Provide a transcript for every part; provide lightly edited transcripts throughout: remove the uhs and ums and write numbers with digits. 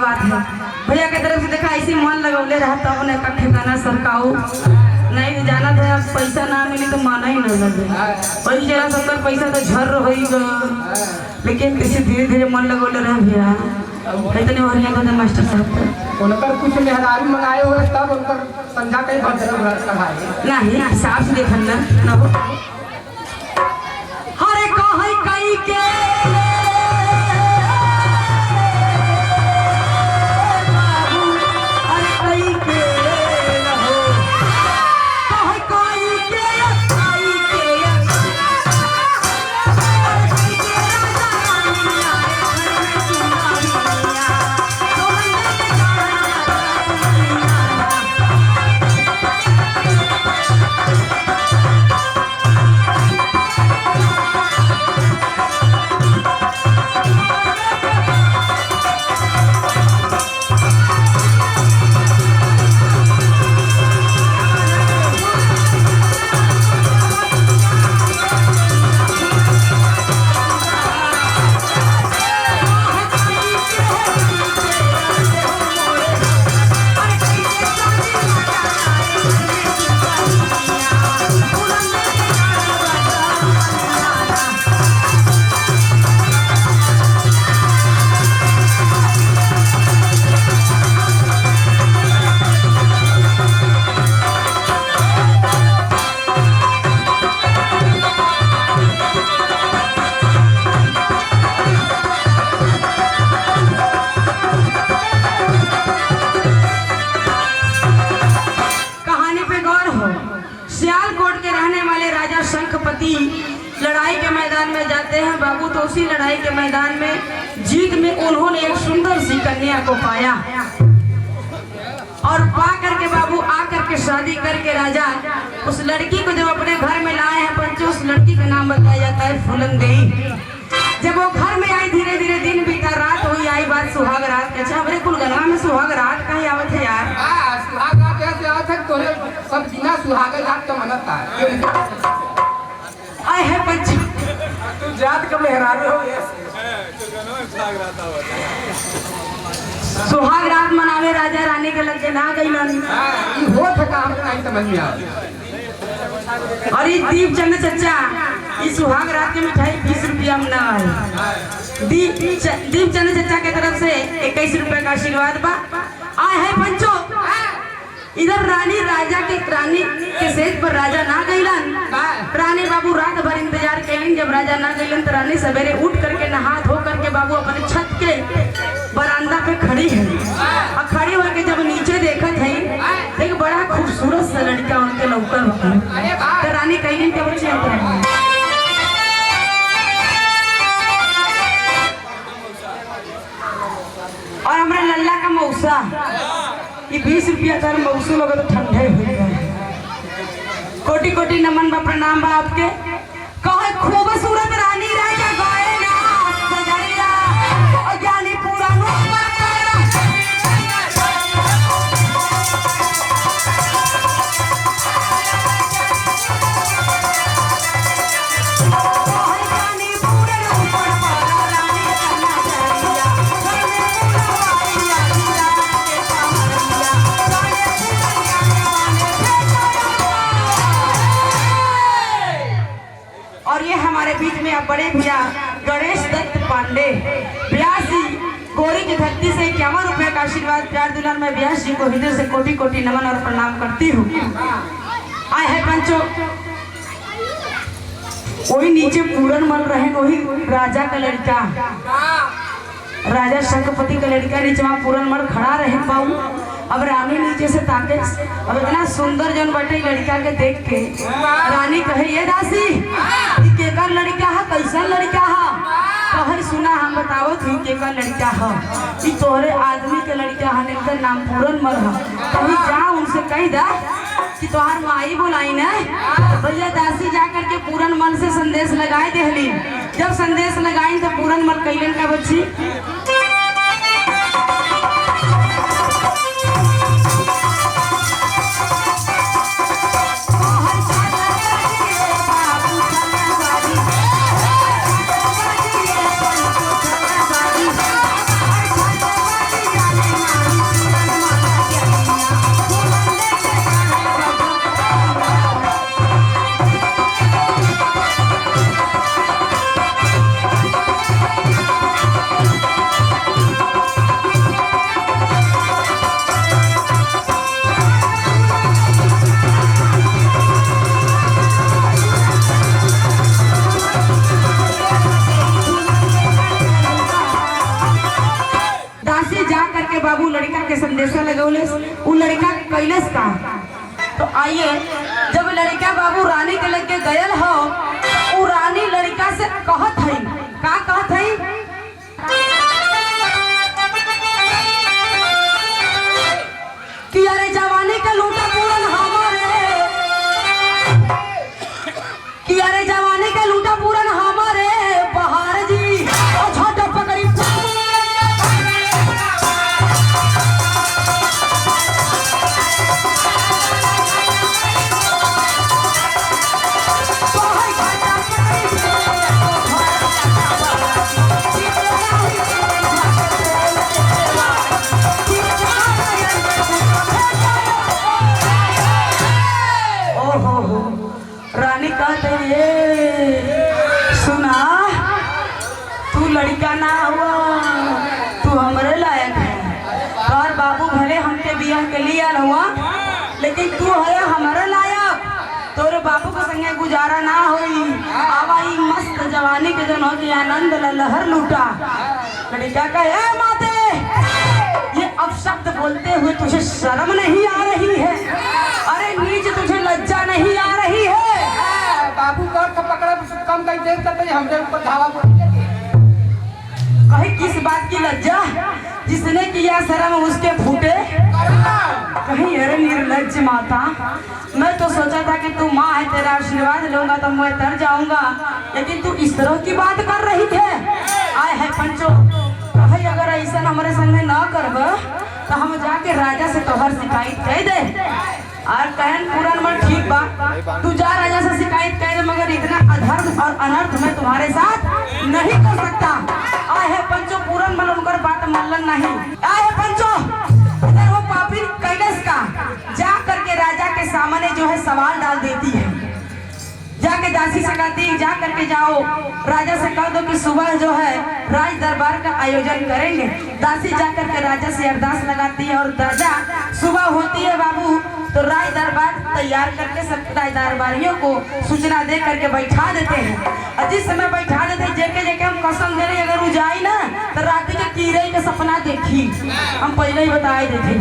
बात है भैया के तरफ से देखा ऐसी मन लगौले रहा तब ने का ठिकाना सरकाऊ नहीं जाना था। अब पैसा ना मिली तो माना ही ना लगे वही जरा सबका पैसा तो झर रही लेकिन इसे धीरे धीरे मन लगौले रहा भैया इतने बढ़िया था मास्टर साहब उनकर कुछ मेहरारू मंगाए हुए तब उनकर संझा कहीं नहीं साफ देखल ना हो हरे कहीं कहीं के लड़ाई के मैदान में जाते हैं बाबू तो उसी लड़ाई के मैदान में जीत में उन्होंने एक सुंदर सी कन्या को पाया और पा करके बाबू आ करके शादी करके राजा उस लड़की को जब अपने घर में लाए हैं पंचो उस लड़की का नाम बताया जाता है फुलंदेई। जब वो घर में आई धीरे धीरे दिन बीता रात हुई आई बात सुहाग रात के। अच्छा हमारे कुलगनवा में सुहाग रात का ही आवत है यार सुहाग रात कैसे आवत है तोरे सब बिना सुहाग रात का मनता है आए है पंच तू जात का मेहरारू हो सुहाग रात मनावे राजा रानी के लगे ना गईलन हो थका हमको नहीं समझ में आ और ये दीपचंद चचा इस सुहाग रात की मिठाई 20 रुपया में ना है। दीपचंद चचा के तरफ से 21 रुपए का आशीर्वाद बा। आए है पंचो इधर रानी के सेज पर राजा ना गईलन। रानी बाबू रात भर इंतजार कैलिन जब राजा ना गईलन तो रानी सवेरे उठ करके नहा धो करके बाबू अपने छत के बरामदा पे खड़ी है और खड़ी होकर जब नीचे देखत है एक बड़ा खूबसूरत सा लड़का उनके लौकल तो रानी कैलिन के बच्चे और हमारे लल्ला का मौसा ये 20 रुपया कर मौसू लोग तो ठंडे हो गए। कोटि कोटि नमन बा प्रणाम बा आपके कहे खूबसूरत रानी राजा गाए ना सजरिया ज्ञानी पूरा और ये हमारे बीच में अब बड़े भैया गणेश दत्त पांडे ब्यासी गोरी की धरती से 51 रुपए का आशीर्वाद प्यार दुलार में ब्यास जी को हृदय से कोटि कोटि नमन और प्रणाम करती हूँ। आए है पंचो वही नीचे पूरन मल रहे वही राजा का लड़का राजा शंखपति का लड़का नीचे वहाँ पूरन मल खड़ा रहे पाऊ। अब रानी नीचे से ताके अब इतना सुंदर जन बैठे लड़का के देख के रानी कहे ये दासी केकर लड़का है कैसा लड़का है कहे सुना हम बताओ थी केकर लड़का है तोहरे आदमी के लड़का है इनका नाम पूरन मल है कभी जा उनसे कह दा कि तोहार माई बोलाई ना भैया दासी जा करके पूरन मल से संदेश लगाए देहली। जब संदेश लगाई तो पूरन मल कैलन का बच्ची करके बाबू लड़का के संदेशा लगौले, वो लड़का कैलस का। तो आइए, जब लड़का बाबू रानी के लेके गयल हो, वो रानी लड़का से कहत है, का कहत है कि अरे जवानी का लूटा पूरन हमारे, कि अरे जवानी का लूटा पूरन हमारे बहार जी, और छोटा पकड़ी रानी कहते ये सुना, तू लड़का ना हुआ, तू हमरे लायक है। और बाबू भले हमके बियाह के लिए आल हुआ, लेकिन तू है हमारे लायक, तोरे बाबू के संगे गुजारा ना होई। आवा ई मस्त जवानी के जन हो के आनंद लहर लूटा। लड़का कहे माते, ये अपशब्द बोलते हुए तुझे शर्म नहीं आ रही है? अरे नीच तुझे लज्जा नहीं आ रही है? बाबू कर तो पकड़ा कम कहीं देर तक हमरे ऊपर धावा कहीं किस बात की लज्जा? जिसने किया शर्म उसके फूटे। कहीं अरे निर्लज्ज माता, मैं तो सोचा था कि तू माँ है, तेरा आशीर्वाद लूंगा तो मैं तर जाऊंगा, लेकिन तू इस तरह की बात कर रही है। आए है पंचो, कहीं अगर ऐसा हमारे संग न करब तो हम जाके राजा से तोहर शिकायत कह दे। और कहन पूरन मन ठीक बा, तू जा राजा से शिकायत कर दे, मगर इतना अधर्म और अनर्थ मैं तुम्हारे साथ नहीं कर सकता। आए है पंचो, पूरन मन उनकर बात मानलन नहीं। आए है पंचो, इधर वो पापी कैलाश का जा करके राजा के सामने जो है सवाल डाल देती है। जाके दासी से कहती, जा करके जाओ राजा से कह दो कि सुबह जो है राज दरबार का आयोजन करेंगे। दासी जा करके राजा से अरदास लगाती है, और राजा सुबह होती है बाबू तो राज दरबार तैयार करके सब राज दरबारियों को सूचना दे करके बैठा देते हैं। और जिस समय बैठा देते हैं, जेके जेके हम कसम दे रहे, अगर वो जाए ना तो रात के कीड़े के सपना देखी। हम पहले ही बताए देते,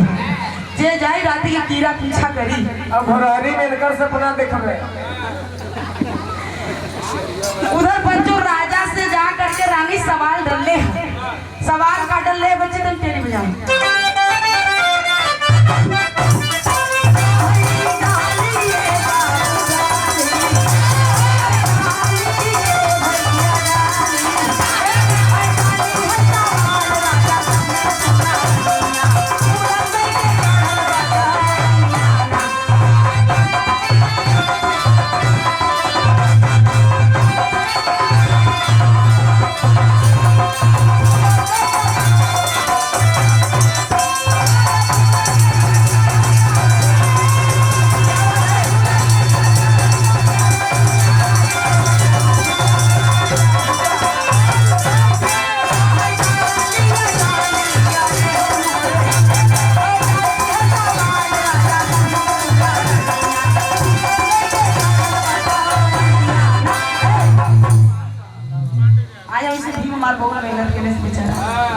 जे जाए रात के कीड़ा पीछा करी। अब हरारी मिलकर सपना देखबे। उधर पंचो राजा से जा करके रानी सवाल डले, सवाल का डले बच्चे तुम तेरी बजाओ।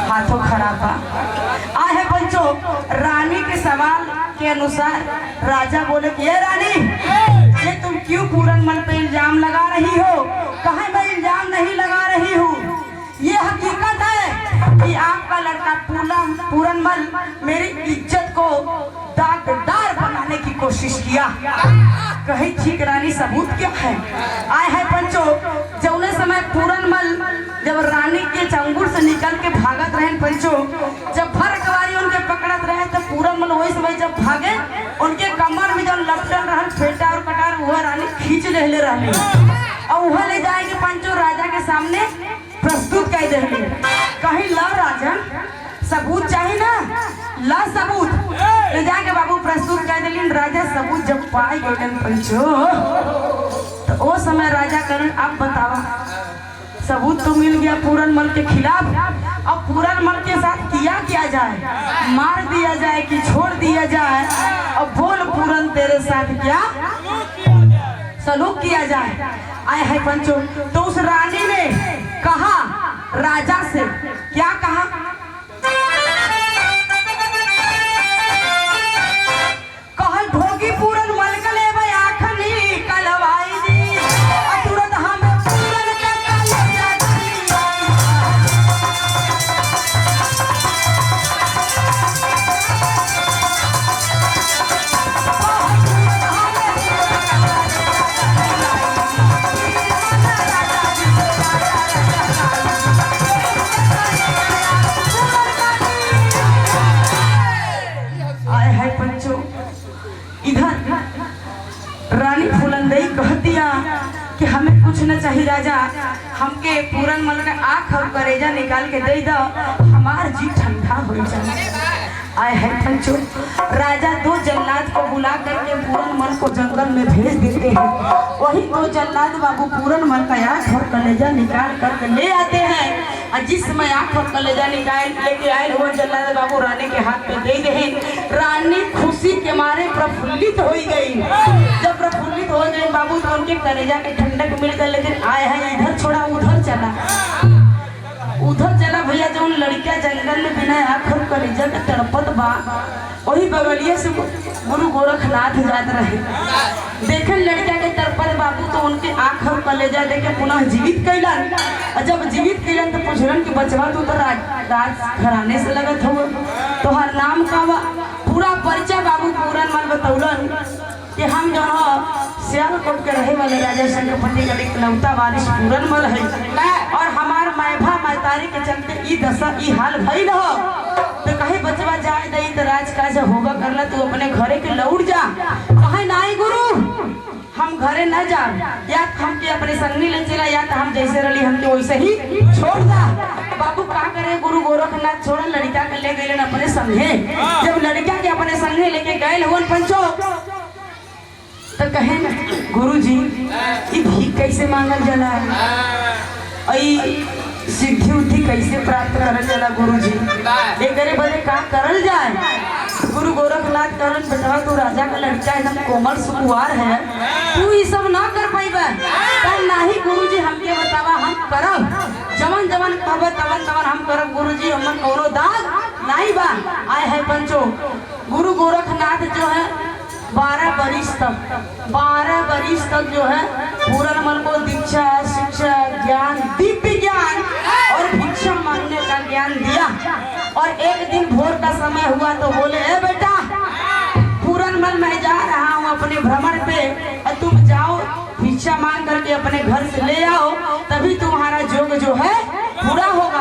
हाथों खराब बा। आए है पंचो, रानी के सवाल के अनुसार राजा बोले कि ये रानी, ये तुम क्यों पूरन मल पे इल्जाम लगा रही हो? कहीं मैं इल्जाम नहीं लगा रही हूँ, ये हकीकत है कि आपका लड़का पूरन मल मेरी इज्जत को दागदार बनाने की कोशिश किया। कहीं ठीक रानी, सबूत क्या है? आए है पंचो, जौने समय पूरनमल जब रानी के चंगुल से निकल के भागत रहे पंचो, जब भर कवारी उनके पकड़त रहे तो पूरनमल वही समय जब भागे, उनके कमर में जो लपटल रहन फेटा और कटार, वह रानी खींच ले रही और वह ले जाएंगे पंचो राजा के सामने प्रस्तुत कर देंगे। कहीं ला राजा, सबूत चाहिए ना, ला सबूत ले जाके बाबू प्रस्तुत कर दिली। राजा सबूत जब पाए गए पंचो, तो वो समय राजा करण आप बतावा, सबूत तो मिल गया पूरनमल के खिलाफ, अब पूरनमल के साथ किया क्या जाए? मार दिया जाए कि छोड़ दिया जाए? अब बोल पूरन, तेरे साथ क्या सलूक किया जाए? आए है पंचो, तो उस रानी ने कहा राजा से, क्या कहा? कुछ न चाहिए राजा, हमके पूरन मल का आँख और करेजा निकाल के दे दो, हमार जी ठंडा हो जाए। आए है पंचो, राजा दो जल्लाद को बुला करके पूरन मल को जंगल में भेज देते हैं। वही दो जल्लाद बाबू पूरन मल का आँख और कलेजा निकाल करके ले आते हैं। और जिस समय आँख और कलेजा निकाल लेके आए वो जल्लाद बाबू रानी के हाथ में दे दे। रानी खुशी के मारे प्रफुल्लित हो गई। जब प्रफुल्लित हो गई बाबू तो उनके कलेजा के ठंडक मिल गई। लेकिन आए हैं इधर छोड़ा उधर चला, उधर चला भैया। जो लड़किया जंगल में बिना आँख और कलेजा के तड़पत बा, वही बगलिया से गुरु गोरखनाथ जात रहे। देखन लड़किया के तड़पत बाबू तो उनके आँख और कलेजा देके पुनः जीवित कैलन। और जब जीवित कैलन तो पूछलन कि बचवा तू तो राज घराने से लगत हो, तोहर नाम का बा? पूरा परिचय बाबू पूरन मल बतौलन कि हम जो सियालकोट के रहे वाले राजा शंकरपति का इकलौता वारिस पूरन मल है। और हमार मैभा मैतारी के चलते ई दशा ई हाल भइल हो। तो कहे बचवा जाए दई तो राज काज होगा करला, तू अपने घरे के लौट जा। कहे नहीं गुरु, हम घरे न जा, या हमके अपने संगनी ले चला, या तो हम जैसे रही हमके वैसे ही छोड़ दा। बाबू का करे गुरु गोरखनाथ छोड़ लड़का के ले गए अपने संगे। जब लड़का के अपने संगे लेके गए हुए पंचो तो कहे गुरुजी ये भीख कैसे मांगल जला, सिद्धि उद्धि कैसे प्राप्त करल जाला गुरुजी, एकरे बदे का करल जाए? गुरु गोरखनाथ करन बेटवा तू राजा का लड़का एकदम कोमल सुकुवार है, तू ये सब ना कर पाइबा। नहीं गुरुजी हमके बतावा, हम करब जवन जवन कहब तवन तवन हम करब गुरुजी, हमन कोनो दाग नहीं बा। आए है पंचो, गुरु गोरखनाथ जो है 12 बरिस तक जो है पूरन मल को दीक्षा शिक्षा ज्ञान दिव्य ज्ञान और भिक्षा मांगने का ज्ञान दिया। और एक दिन भोर का समय हुआ तो बोले ए बेटा पूरन मल मैं जा रहा हूँ अपने भ्रमण पे, तुम जाओ भिक्षा मांग करके अपने घर से ले आओ, तभी तुम्हारा योग जो है पूरा होगा।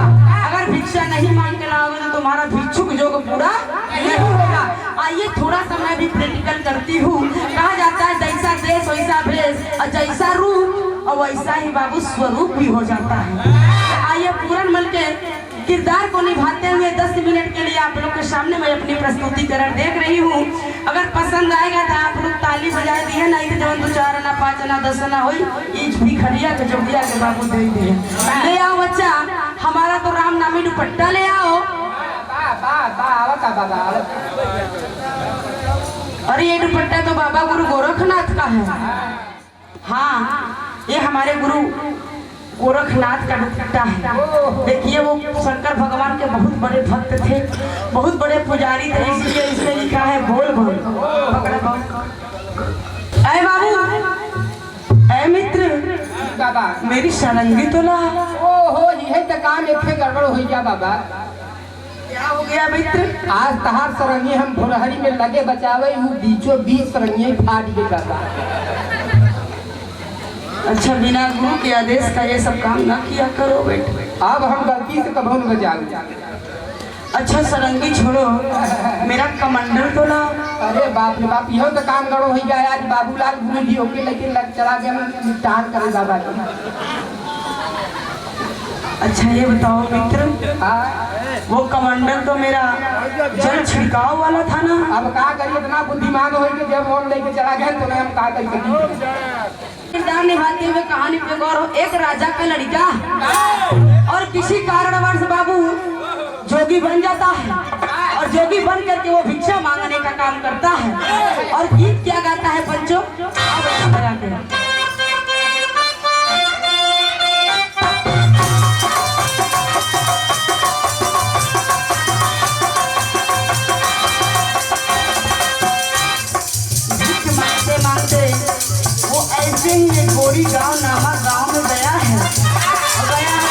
अगर भिक्षा नहीं मांग के लाओगे तो तुम्हारा भिक्षुक योग पूरा नहीं होगा। आइए थोड़ा सा मैं भी प्रैक्टिकल करती हूँ। कहा जाता है जैसा देश वैसा भेष, और जैसा रूप और वैसा ही बाबू स्वरूप भी हो जाता है। आइए पूरन मल के किरदार को निभाते हुए 10 मिनट के लिए आप लोग के सामने मैं अपनी प्रस्तुतिकरण देख रही हूँ। अगर पसंद आएगा तो आप लोग ताली बजाए दिए, नहीं तो जब 2 4 आना 5 आना 10 आना हो भिखरिया के जोगिया के बाबू दे दिए। ले आओ बच्चा, हमारा तो राम नामी दुपट्टा ले आओ। अरे ये दुपट्टा तो बाबा गुरु गोरखनाथ का है। हाँ ये हमारे गुरु गोरखनाथ का दुपट्टा है। देखिए वो शंकर भगवान के बहुत बड़े भक्त थे, बहुत बड़े पुजारी थे, इसलिए इसमें लिखा है बोल बोल। अरे बाबू, अरे मित्र बाबा मेरी सारंगी तो ला। ओहो ये तो काम एक गड़बड़ हो गया बाबा। क्या हो गया मित्र? आज तहार सरंगी हम भोरहरी में लगे बचावे, वो बीचों बीच सरंगी फाट गई बाबा। अच्छा बिना गुरु के आदेश का ये सब काम ना किया करो बेटे। अब हम गलती से कभी न बजाओ। अच्छा सरंगी छोड़ो, मेरा कमंडल तो ला। अरे बाप रे बाप, यहो तो काम गड़ो हो गया। आज बाबूलाल गुरु जी होके लेकिन लग चला गया निपटान करे बाबा जी। अच्छा ये बताओ मित्र, वो कमांडर तो मेरा जल छिड़काव वाला था ना। अब का करिए, इतना बुद्धिमान हो कि जब फोन लेके चला गया तो हम का कर सकें। किरदार निभाते हुए कहानी पे गौर हो। एक राजा का लड़का और किसी कारणवश बाबू जोगी बन जाता है, और जोगी बन करके वो भिक्षा मांगने का काम करता है। और गीत क्या गाता है पंचो? बजाते हैं। गोरी गांव नामक गांव में गया है।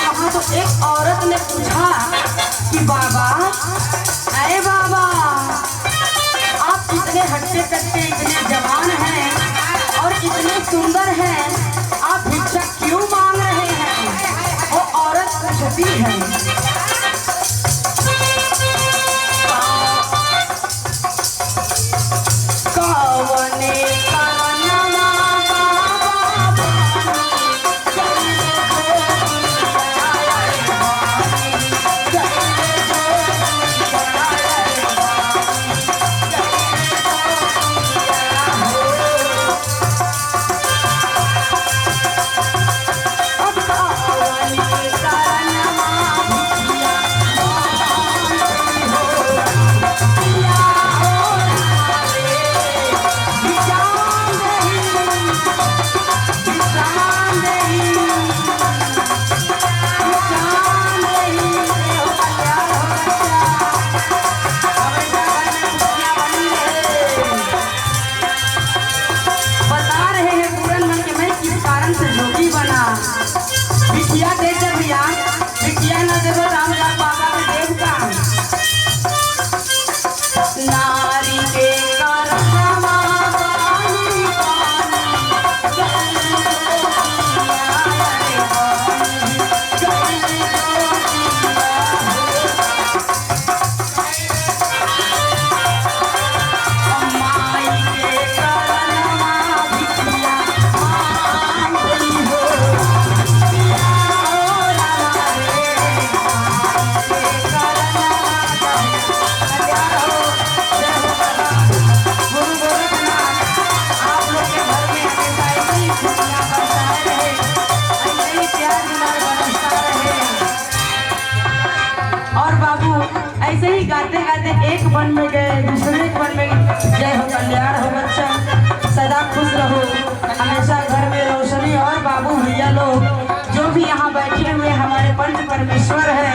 वहाँ तो एक औरत ने पूछा कि बाबा, अरे बाबा आप इतने हट्टे कट्टे, इतने जवान हैं और इतने सुंदर हैं, आप भिक्षा क्यों मांग रहे हैं? वो औरत पूछती है। कवने कवनमा बाबा लगाते एक वन में गए दूसरे वन में गए। जय हो कल्याण हो बच्चा, सदा खुश रहो, हमेशा घर में रोशनी। और बाबू भैया लोग जो भी यहाँ बैठे हुए हमारे पंच परमेश्वर है,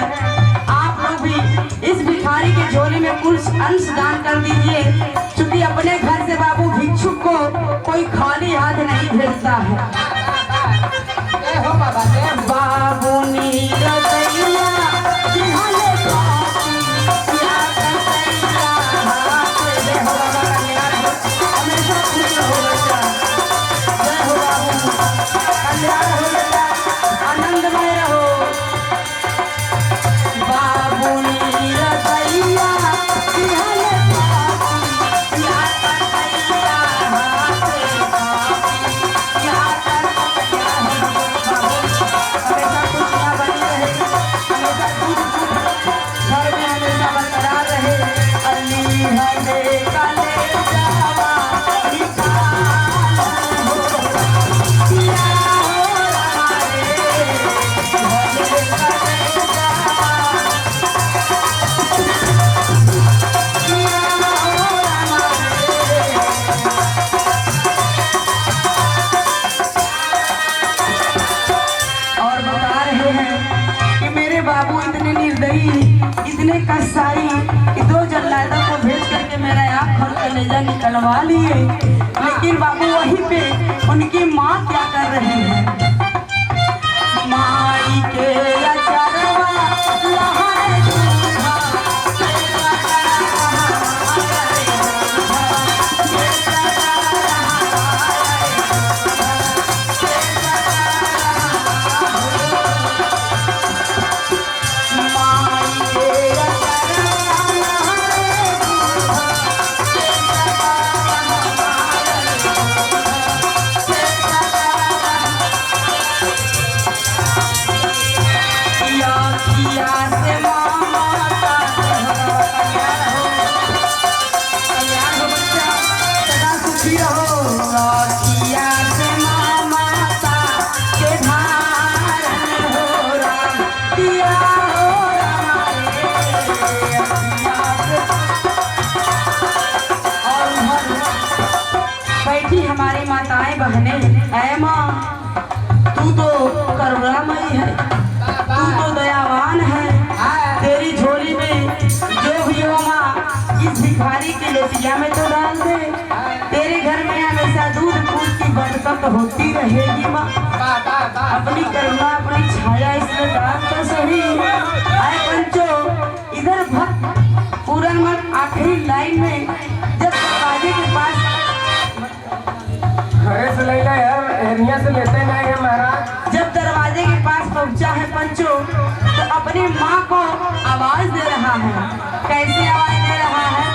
आप लोग भी इस भिखारी के झोले में कुछ अंश दान कर दीजिए, क्योंकि अपने घर से बाबू भिक्षुक को कोई खाली हाथ नहीं भेजता है। जय हो बाबा जय हो। बाबू नीरदैया जिहाले पापी या कसैया हाथ। जय हो बाबा कल्याण हो, हमेशा खुश रहो बच्चा। जय हो बाबू, कल्याण हो बेटा, आनंदमय रहो। बाबू नीरदैया जिहाले पापी या कसैया हाथ पापी या कसैया। हमेशा खुशियाँ बनी रहे, हमेशा घर में हमेशा बरकरार रहे। अली हले काले जावा निकाल हो पिया हो हमारे हले काले जावा पिया हो हमारे। और बता रहे हैं कि मेरे बाबू इतने निर्दयी, इतने कसाई कि 2 जल्लादों को भेज करके मेरा आँख और कलेजा निकलवा लिए। लेकिन बाबू वहीं पे उनकी माँ क्या कर रही है? माई के अचरवा लहरे दूल्हा, तेरा बैठी हमारी माताएं बहने, ऐ माँ तू तो करुणामयी है, तू तो दयावान है। तेरी झोली में जो भी हो माँ, इस भिखारी के लोटिया में तो डाल दे। तेरे घर में हमेशा दूध फूल की बरकत होती रहेगी माँ। अपनी करुणा अपनी छाया इसमें डाल तो सही। आए पंचो, इधर भक्त पूरन मत आखिरी लाइन में जब दरवाजे के पास घरे से ले ले यार, एरिया से लेते नहीं है महाराज। जब दरवाजे के पास पहुंचा है पंचो, तो अपनी माँ को आवाज दे रहा है। कैसे आवाज दे रहा है?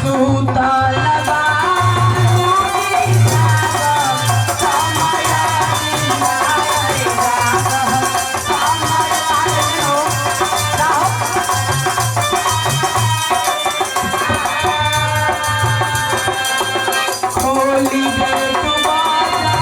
सूतल बारूदी जागम, समया निहारे जागम, समया हो राहो। खोली दे तू बाजार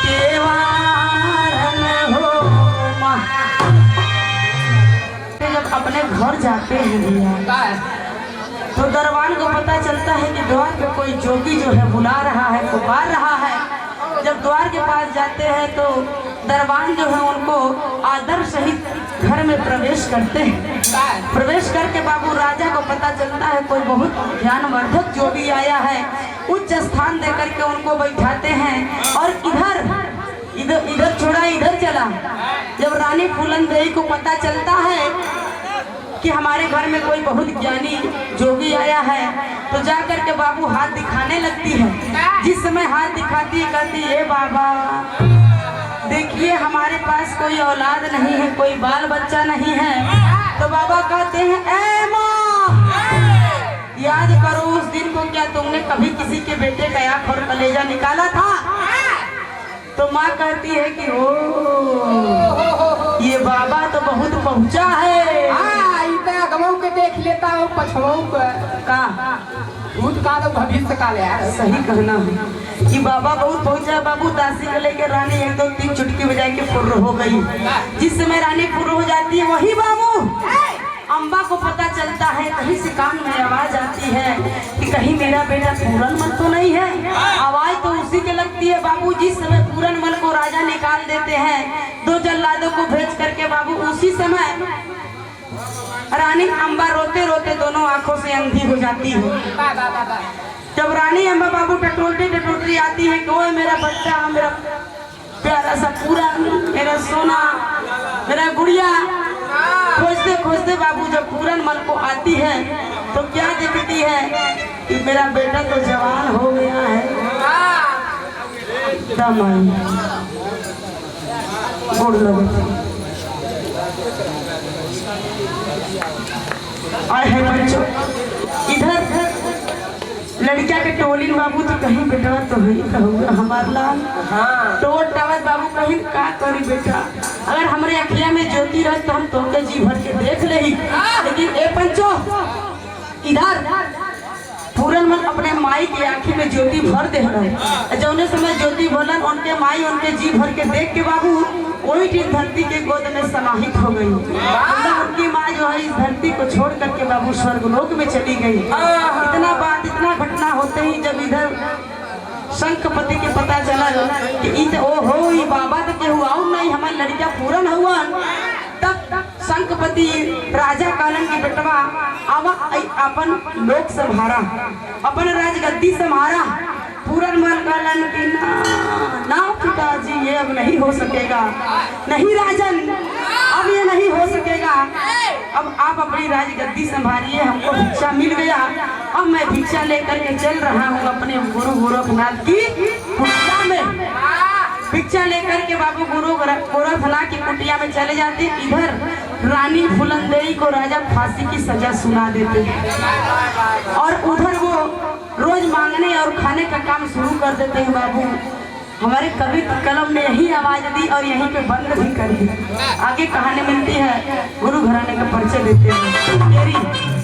देवार माँ, देना घर जाते हैं भैया, तो दरबान को पता चलता है कि द्वार पे कोई जोगी जो है बुला रहा है, पुकार रहा है। जब द्वार के पास जाते हैं तो दरबान जो है उनको आदर सहित घर में प्रवेश करते हैं। प्रवेश करके बाबू राजा को पता चलता है कोई बहुत ज्ञानवर्धक जो भी आया है, उच्च स्थान दे करके उनको बैठाते हैं। और इधर छोड़ा इधर चला। जब रानी फूलन देवी को पता चलता है कि हमारे घर में कोई बहुत ज्ञानी जोगी आया है, तो जा करके बाबू हाथ दिखाने लगती है। जिस समय हाथ दिखाती है कहती है, बाबा देखिए हमारे पास कोई औलाद नहीं है, कोई बाल बच्चा नहीं है। तो बाबा कहते हैं, ए माँ याद करो उस दिन को, क्या तुमने कभी किसी के बेटे का आँख और कलेजा निकाला था? तो माँ कहती है कि ओ ये बाबा तो बहुत पहुंचा है। अगमों के देख लेता हूँ, पछवाओं का भूत काल और भविष्य काल है। सही कहना है कि बाबा बहुत पहुंचा। बाबू दासी को लेकर रानी 1 2 3 चुटकी बजा के फुर्र हो गई। जिस समय रानी फुर्र हो जाती है, वही बाबू अम्बा को पता चलता है, कहीं से कान में आवाज आती है कि कहीं मेरा बेटा पूरनमल तो नहीं है। आवाज तो उसी के लगती है। बाबू जिस समय पूरनमल को राजा निकाल देते हैं, 2 जल्लादों को भेज करके बाबू उसी समय रानी अम्बा रोते रोते दोनों आंखों से अंधी हो जाती है। जब रानी अम्बा बाबू टटोलती टटोलती आती है, कोई मेरा बच्चा, मेरा प्यारा सा पूरन, मेरा सोना, मेरा गुड़िया, खोजते खोजते बाबू जब पूरनमल को आती है तो क्या देखती है कि मेरा बेटा तो जवान हो गया है। गुड़ लगे और है बच्चों, इधर लड़किया के टोली बाबू तो कहीं बेटा तो ही कहूँगा हमार लाल। हाँ टोट टावत बाबू कहीं का करी बेटा, अगर हमारे अखिया में ज्योति रह तो हम तोके जी भर के देख ले। लेकिन ए पंचो इधर पूरनमल अपने माई की आँखी में ज्योति भर दे रहे। जौने समय ज्योति भरन उनके माई उनके जी भर के देख के बाबू वही चीज धरती के गोद में समाहित हो गई। उनकी माँ जो है इस धरती को छोड़ करके बाबू स्वर्गलोक में चली गई। इतना घटना होते ही जब इधर शंखपति के पता चला कि ओहो ये बाबा तो के हुआ नहीं, हमारी लड़कियां पूरन हुआ। तब शंखपति राजा कालन की बेटवा आवा अपन लोक संभारा, अपन राजगद्दी संभारा। पूरनमल कालन की ना पिताजी ये अब नहीं हो सकेगा, नहीं राजन अब ये नहीं हो सकेगा। अब आप अपनी राजगद्दी संभालिए, हमको भिक्षा मिल गया, अब मैं भिक्षा लेकर के चल रहा हूँ अपने गुरु गोरखनाथ की कुटिया में। भिक्षा लेकर के बाबू गुरु गोरखनाथ की कुटिया में चले जाते। इधर रानी फूलन देवी को राजा फांसी की सजा सुना देते और उधर वो रोज मांगने और खाने का काम शुरू कर देते हैं। बाबू हमारे कवि कलम ने यही आवाज दी और यहीं पे बंद भी कर दी। आगे कहानी मिलती है, गुरु घराने का परिचय देते हैं।